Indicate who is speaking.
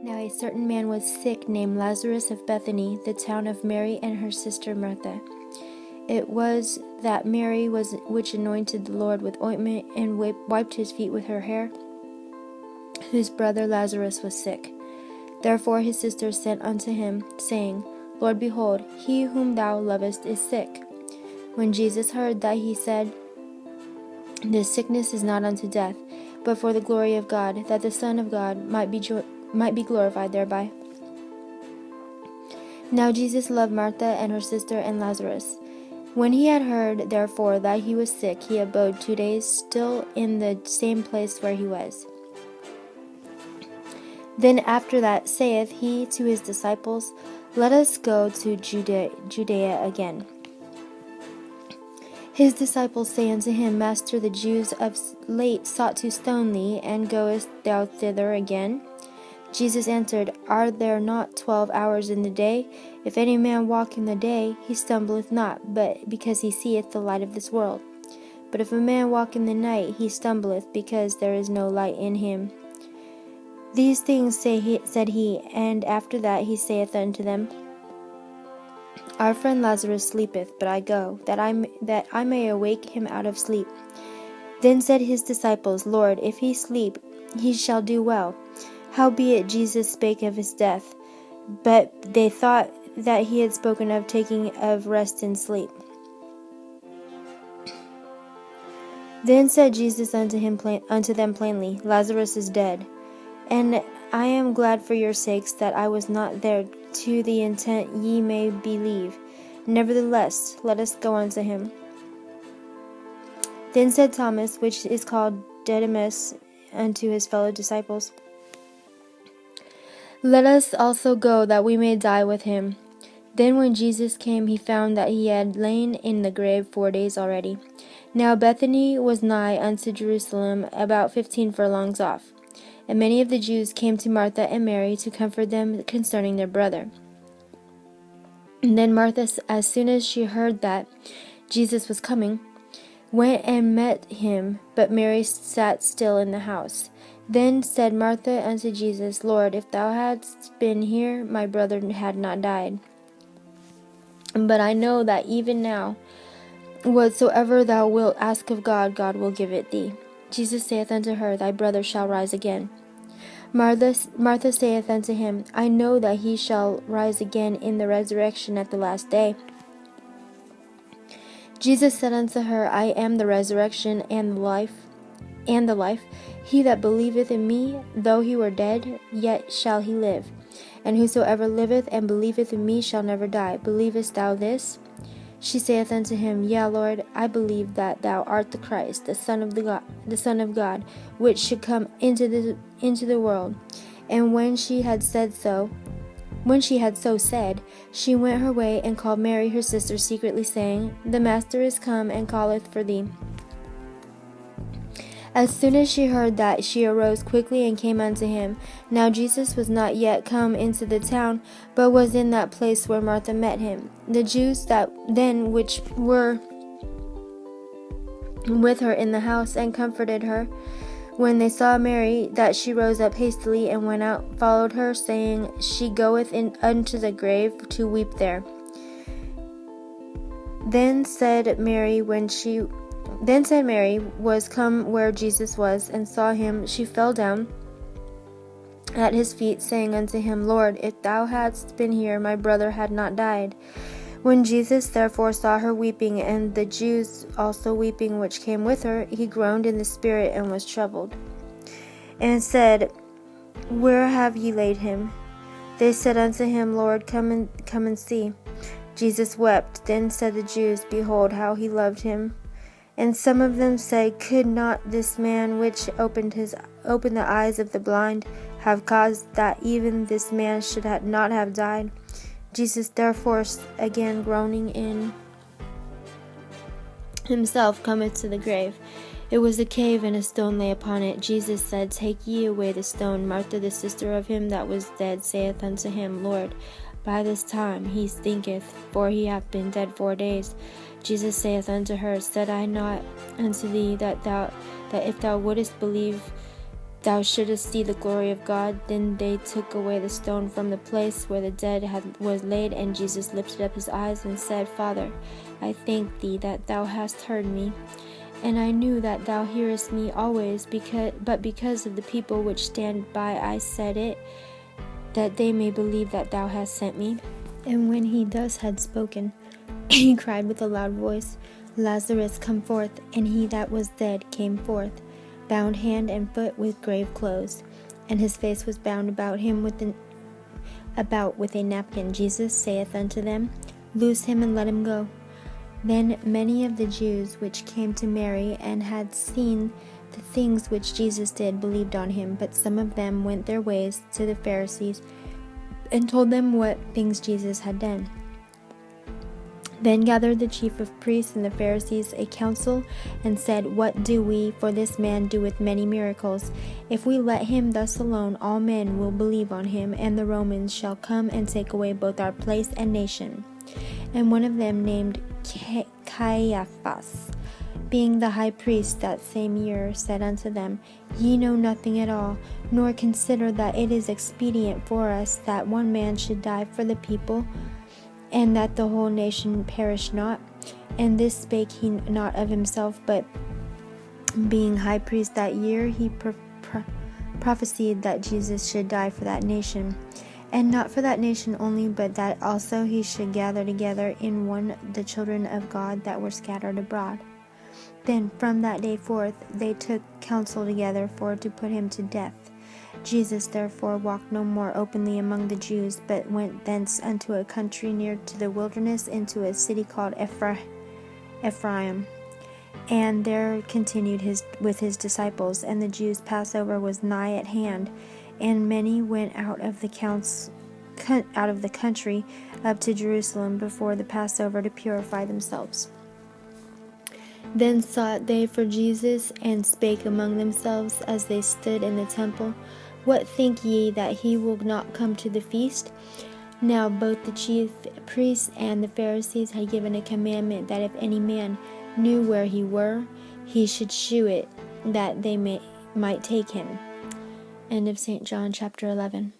Speaker 1: Now a certain man was sick, named Lazarus of Bethany, the town of Mary and her sister Martha. It was that Mary was which anointed the Lord with ointment, and wiped his feet with her hair, whose brother Lazarus was sick. Therefore his sister sent unto him, saying, Lord, behold, he whom thou lovest is sick. When Jesus heard that, he said, This sickness is not unto death, but for the glory of God, that the Son of God might be glorified thereby. Now Jesus loved Martha and her sister and Lazarus. When he had heard, therefore, that he was sick, he abode 2 days still in the same place where he was. Then after that saith he to his disciples, Let us go to Judea again. His disciples say unto him, Master, the Jews of late sought to stone thee, and goest thou thither again? Jesus answered, Are there not 12 hours in the day? If any man walk in the day, he stumbleth not, but because he seeth the light of this world. But if a man walk in the night, he stumbleth, because there is no light in him. These things said he, and after that he saith unto them, Our friend Lazarus sleepeth, but I go, that I may awake him out of sleep. Then said his disciples, Lord, if he sleep, he shall do well. Howbeit Jesus spake of his death, but they thought that he had spoken of taking of rest and sleep. Then said Jesus unto them plainly, Lazarus is dead, and I am glad for your sakes that I was not there, to the intent ye may believe. Nevertheless, let us go unto him. Then said Thomas, which is called Didymus, unto his fellow disciples, Let us also go, that we may die with him. Then when Jesus came, he found that he had lain in the grave 4 days already. Now Bethany was nigh unto Jerusalem, about 15 furlongs off. And many of the Jews came to Martha and Mary to comfort them concerning their brother. And then Martha, as soon as she heard that Jesus was coming, went and met him, but Mary sat still in the house. Then said Martha unto Jesus, Lord, if thou hadst been here, my brother had not died. But I know that even now, whatsoever thou wilt ask of God, God will give it thee. Jesus saith unto her, Thy brother shall rise again. Martha saith unto him, I know that he shall rise again in the resurrection at the last day. Jesus said unto her, I am the resurrection and the life. He that believeth in me, though he were dead, yet shall he live. And whosoever liveth and believeth in me shall never die. Believest thou this? She saith unto him, Yea, Lord, I believe that thou art the Christ, the Son of God, which should come into the world. And when she had so said, she went her way and called Mary her sister secretly, saying, The Master is come and calleth for thee. As soon as she heard that, she arose quickly and came unto him. Now Jesus was not yet come into the town, but was in that place where Martha met him. The Jews that then which were with her in the house and comforted her, when they saw Mary, that she rose up hastily and went out, followed her, saying, She goeth unto the grave to weep there. Then said Mary, was come where Jesus was, and saw him, she fell down at his feet, saying unto him, Lord, if thou hadst been here, my brother had not died. When Jesus therefore saw her weeping, and the Jews also weeping which came with her, he groaned in the spirit and was troubled, and said, Where have ye laid him? They said unto him, Lord, come and see. Jesus wept. Then said the Jews, Behold, how he loved him. And some of them said, Could not this man which opened the eyes of the blind have caused that even this man should not have died? Jesus therefore, again groaning in himself, cometh to the grave. It was a cave, and a stone lay upon it. Jesus said, Take ye away the stone. Martha, the sister of him that was dead, saith unto him, Lord, by this time he stinketh, for he hath been dead 4 days. Jesus saith unto her, Said I not unto thee that if thou wouldest believe, thou shouldest see the glory of God. Then they took away the stone from the place where the dead was laid, and Jesus lifted up his eyes and said, Father, I thank thee that thou hast heard me. And I knew that thou hearest me always, because of the people which stand by I said it, that they may believe that thou hast sent me. And when he thus had spoken, he cried with a loud voice, Lazarus, come forth. And he that was dead came forth, bound hand and foot with grave clothes, and his face was bound about with a napkin. Jesus saith unto them, Loose him and let him go. Then many of the Jews which came to Mary and had seen the things which Jesus did believed on him, but some of them went their ways to the Pharisees and told them what things Jesus had done. Then gathered the chief of priests and the Pharisees a council, and said, What do we? For this man doeth many miracles. If we let him thus alone, all men will believe on him, and the Romans shall come and take away both our place and nation. And one of them, named Caiaphas, being the high priest that same year, said unto them, Ye know nothing at all, nor consider that it is expedient for us that one man should die for the people, and that the whole nation perish not. And this spake he not of himself, but being high priest that year, he prophesied that Jesus should die for that nation. And not for that nation only, but that also he should gather together in one the children of God that were scattered abroad. Then from that day forth they took counsel together for to put him to death. Jesus therefore walked no more openly among the Jews, but went thence unto a country near to the wilderness, into a city called Ephraim, and there continued with his disciples. And the Jews' Passover was nigh at hand, and many went out of the country up to Jerusalem before the Passover to purify themselves. Then sought they for Jesus, and spake among themselves as they stood in the temple, What think ye, that he will not come to the feast? Now both the chief priests and the Pharisees had given a commandment that if any man knew where he were, he should shew it, that they might take him. End of St. John chapter 11.